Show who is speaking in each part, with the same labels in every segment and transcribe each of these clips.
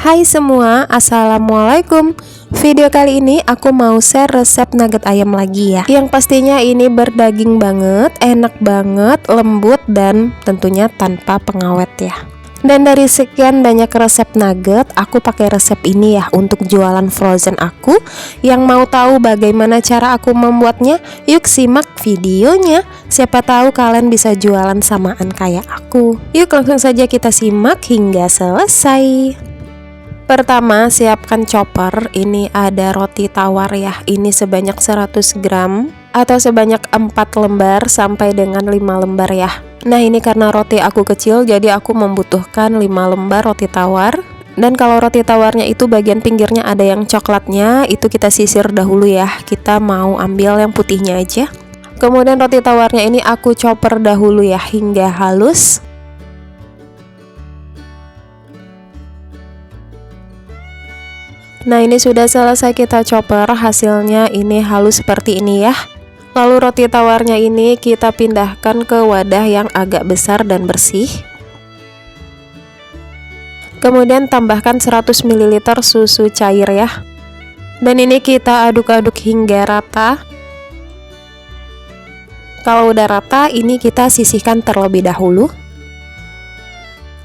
Speaker 1: Hai semua, assalamualaikum. Video kali ini aku mau share resep nugget ayam lagi ya. Yang pastinya ini berdaging banget, enak banget, lembut dan tentunya tanpa pengawet ya. Dan dari sekian banyak resep nugget, aku pakai resep ini ya untuk jualan frozen aku. Yang mau tahu bagaimana cara aku membuatnya, yuk simak videonya. Siapa tahu kalian bisa jualan samaan kayak aku. Yuk langsung saja kita simak hingga selesai. Pertama, siapkan chopper. Ini ada roti tawar ya. Ini sebanyak 100 gram atau sebanyak 4 lembar sampai dengan 5 lembar ya. Nah, ini karena roti aku kecil, jadi aku membutuhkan 5 lembar roti tawar. Dan kalau roti tawarnya itu bagian pinggirnya ada yang coklatnya, itu kita sisir dahulu ya. Kita mau ambil yang putihnya aja. Kemudian roti tawarnya ini aku chopper dahulu ya hingga halus. Nah, ini sudah selesai kita chopper, hasilnya ini halus seperti ini ya. Lalu roti tawarnya ini kita pindahkan ke wadah yang agak besar dan bersih. Kemudian tambahkan 100 ml susu cair ya. Dan ini kita aduk-aduk hingga rata. Kalau udah rata, ini kita sisihkan terlebih dahulu.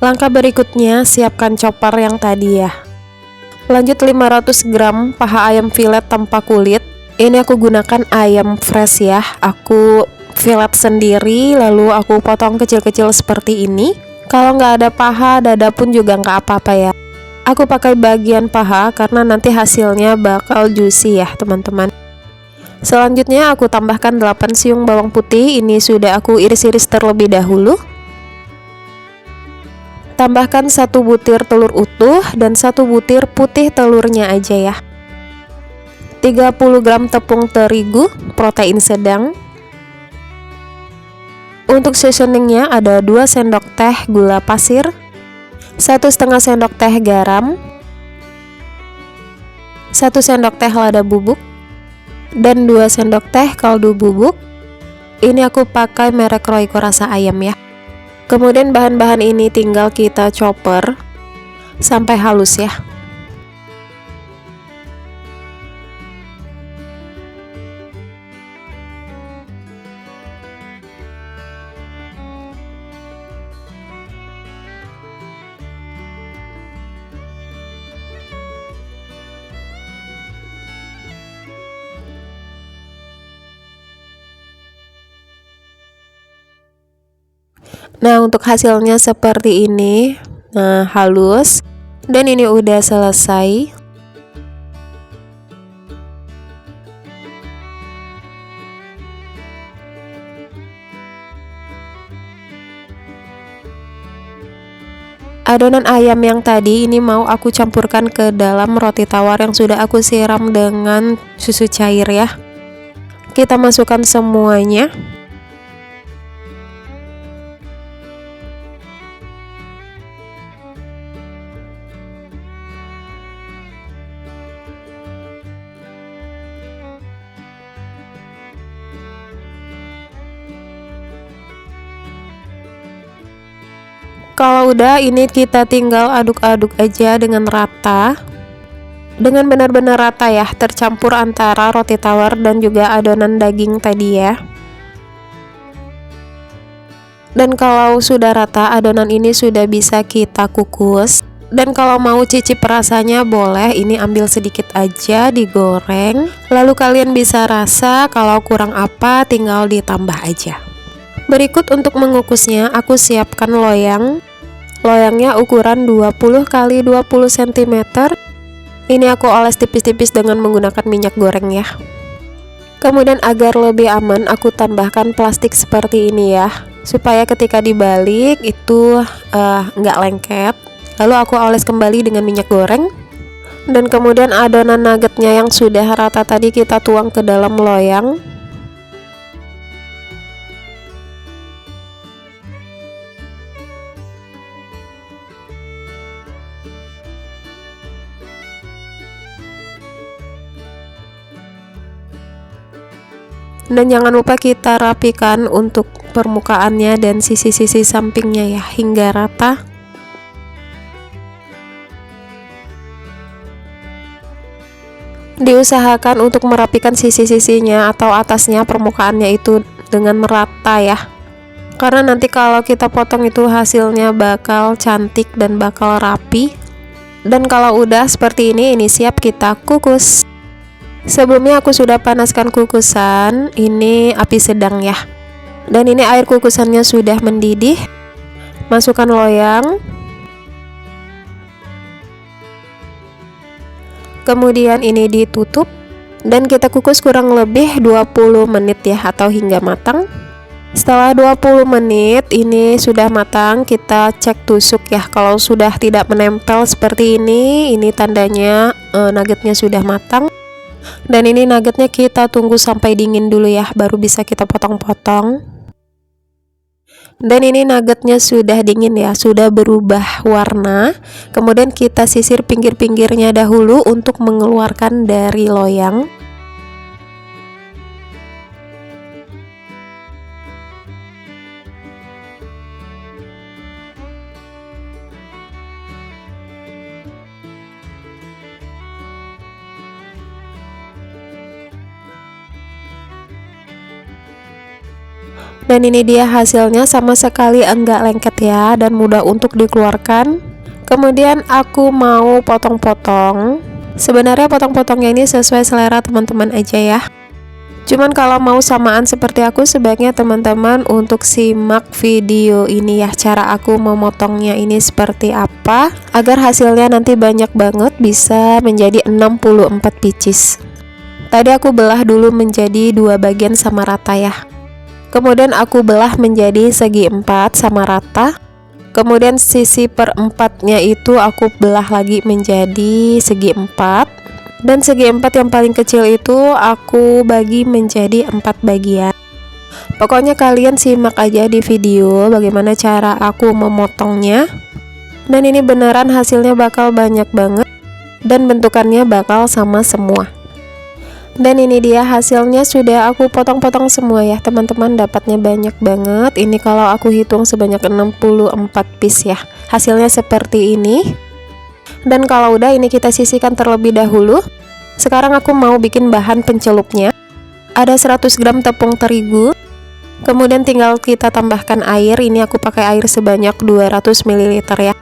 Speaker 1: Langkah berikutnya, siapkan chopper yang tadi ya. Lanjut 500 gram paha ayam filet tanpa kulit. Ini aku gunakan ayam fresh ya. Aku filet sendiri lalu aku potong kecil-kecil seperti ini. Kalau nggak ada paha, dada pun juga nggak apa-apa ya. Aku pakai bagian paha karena nanti hasilnya bakal juicy ya teman-teman. Selanjutnya aku tambahkan 8 siung bawang putih. Ini sudah aku iris-iris terlebih dahulu. Tambahkan 1 butir telur utuh dan 1 butir putih telurnya aja ya. 30 gram tepung terigu, protein sedang. Untuk seasoningnya ada 2 sendok teh gula pasir, 1,5 sendok teh garam, 1 sendok teh lada bubuk, dan 2 sendok teh kaldu bubuk. Ini aku pakai merek Royco rasa ayam ya. Kemudian bahan-bahan ini tinggal kita chopper sampai halus ya. Nah, untuk hasilnya seperti ini. Nah, halus. Dan ini udah selesai. Adonan ayam yang tadi ini mau aku campurkan ke dalam roti tawar yang sudah aku siram dengan susu cair ya. Kita masukkan semuanya. Kalau udah, ini kita tinggal aduk-aduk aja dengan rata. Dengan benar-benar rata ya, tercampur antara roti tawar dan juga adonan daging tadi ya. Dan kalau sudah rata, adonan ini sudah bisa kita kukus. Dan kalau mau cicip rasanya boleh, ini ambil sedikit aja digoreng. Lalu kalian bisa rasa kalau kurang apa tinggal ditambah aja. Berikut untuk mengukusnya, aku siapkan loyang. Loyangnya ukuran 20 x 20 cm. Ini aku oles tipis-tipis dengan menggunakan minyak goreng ya. Kemudian agar lebih aman, aku tambahkan plastik seperti ini ya, supaya ketika dibalik itu nggak lengket. Lalu aku oles kembali dengan minyak goreng. Dan kemudian adonan nuggetnya yang sudah rata tadi kita tuang ke dalam loyang. Dan jangan lupa kita rapikan untuk permukaannya dan sisi-sisi sampingnya ya hingga rata. Diusahakan untuk merapikan sisi-sisinya atau atasnya, permukaannya itu dengan merata ya. Karena nanti kalau kita potong itu hasilnya bakal cantik dan bakal rapi. Dan kalau udah seperti ini siap kita kukus. Sebelumnya aku sudah panaskan kukusan, ini api sedang ya. Dan ini air kukusannya sudah mendidih. Masukkan loyang. Kemudian ini ditutup dan kita kukus kurang lebih 20 menit ya, atau hingga matang. Setelah 20 menit ini sudah matang, kita cek tusuk ya. Kalau sudah tidak menempel seperti ini tandanya nuggetnya sudah matang. Dan ini nuggetnya kita tunggu sampai dingin dulu ya, baru bisa kita potong-potong. Dan ini nuggetnya sudah dingin ya, sudah berubah warna. Kemudian kita sisir pinggir-pinggirnya dahulu untuk mengeluarkan dari loyang. Dan ini dia hasilnya, sama sekali enggak lengket ya, dan mudah untuk dikeluarkan. Kemudian aku mau potong-potong. Sebenarnya potong-potongnya ini sesuai selera teman-teman aja ya. Cuman kalau mau samaan seperti aku, sebaiknya teman-teman untuk simak video ini ya, cara aku memotongnya ini seperti apa, agar hasilnya nanti banyak banget, bisa menjadi 64 pieces. Tadi aku belah dulu menjadi 2 bagian sama rata ya. Kemudian aku belah menjadi segi 4 sama rata. Kemudian sisi perempatnya itu aku belah lagi menjadi segi 4. Dan segi 4 yang paling kecil itu aku bagi menjadi 4 bagian. Pokoknya kalian simak aja di video bagaimana cara aku memotongnya. Dan ini beneran hasilnya bakal banyak banget, dan bentukannya bakal sama semua. Dan ini dia hasilnya, sudah aku potong-potong semua ya teman-teman, dapatnya banyak banget. Ini kalau aku hitung sebanyak 64 piece ya. Hasilnya seperti ini. Dan kalau udah, ini kita sisihkan terlebih dahulu. Sekarang aku mau bikin bahan pencelupnya. Ada 100 gram tepung terigu. Kemudian tinggal kita tambahkan air. Ini aku pakai air sebanyak 200 ml ya.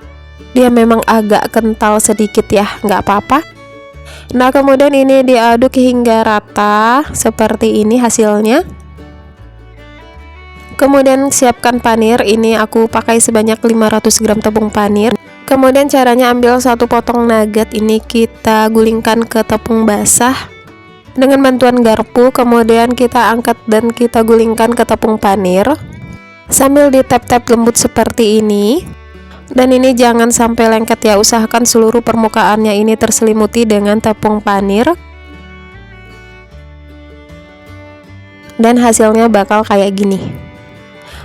Speaker 1: Dia memang agak kental sedikit ya, nggak apa-apa. Nah, kemudian ini diaduk hingga rata seperti ini hasilnya. Kemudian siapkan panir. Ini aku pakai sebanyak 500 gram tepung panir. Kemudian caranya, ambil 1 potong nugget, ini kita gulingkan ke tepung basah dengan bantuan garpu. Kemudian kita angkat dan kita gulingkan ke tepung panir sambil ditap-tap lembut seperti ini. Dan ini jangan sampai lengket ya, usahakan seluruh permukaannya ini terselimuti dengan tepung panir. Dan hasilnya bakal kayak gini.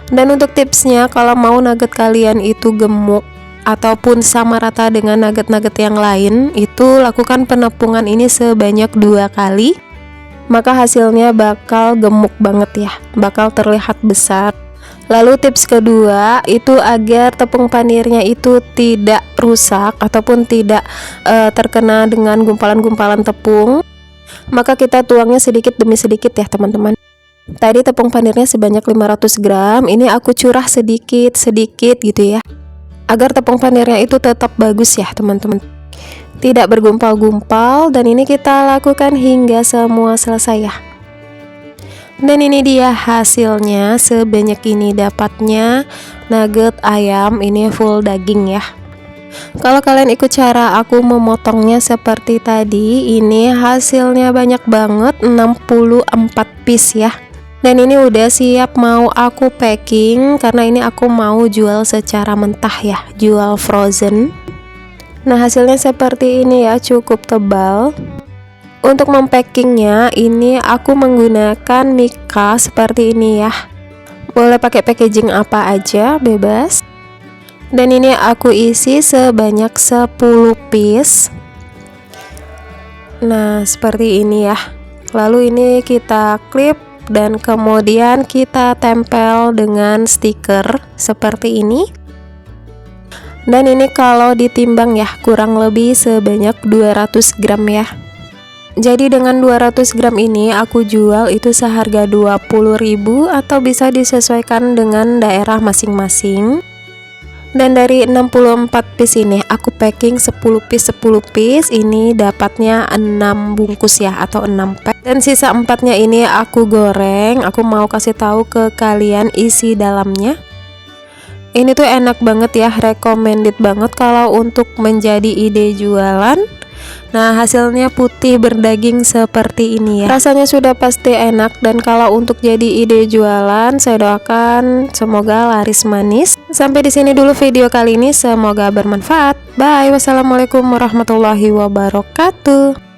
Speaker 1: Dan untuk tipsnya, kalau mau nugget kalian itu gemuk ataupun sama rata dengan nugget-nugget yang lain, itu lakukan penepungan ini sebanyak 2 kali. Maka hasilnya bakal gemuk banget ya, bakal terlihat besar. Lalu tips kedua itu agar tepung panirnya itu tidak rusak ataupun tidak terkena dengan gumpalan-gumpalan tepung, maka kita tuangnya sedikit demi sedikit ya teman-teman. Tadi tepung panirnya sebanyak 500 gram, ini aku curah sedikit-sedikit gitu ya, agar tepung panirnya itu tetap bagus ya teman-teman, tidak bergumpal-gumpal. Dan ini kita lakukan hingga semua selesai ya. Dan ini dia hasilnya, sebanyak ini dapatnya nugget ayam ini full daging ya. Kalau kalian ikut cara aku memotongnya seperti tadi, ini hasilnya banyak banget, 64 piece ya. Dan ini udah siap mau aku packing, karena ini aku mau jual secara mentah ya, jual frozen. Nah, hasilnya seperti ini ya, cukup tebal. Untuk mempackingnya ini aku menggunakan Mika seperti ini ya. Boleh pakai packaging apa aja, bebas. Dan ini aku isi sebanyak 10 piece. Nah, seperti ini ya. Lalu ini kita klip dan kemudian kita tempel dengan stiker seperti ini. Dan ini kalau ditimbang ya, kurang lebih sebanyak 200 gram ya. Jadi dengan 200 gram ini aku jual itu seharga 20.000 atau bisa disesuaikan dengan daerah masing-masing. Dan dari 64 piece ini aku packing 10 piece 10 piece, ini dapatnya 6 bungkus ya atau 6 pack. Dan sisa 4-nya ini aku goreng. Aku mau kasih tahu ke kalian isi dalamnya. Ini tuh enak banget ya, recommended banget kalau untuk menjadi ide jualan. Nah, hasilnya putih berdaging seperti ini ya. Rasanya sudah pasti enak, dan kalau untuk jadi ide jualan, saya doakan semoga laris manis. Sampai di sini dulu video kali ini, semoga bermanfaat. Bye. Wassalamualaikum warahmatullahi wabarakatuh.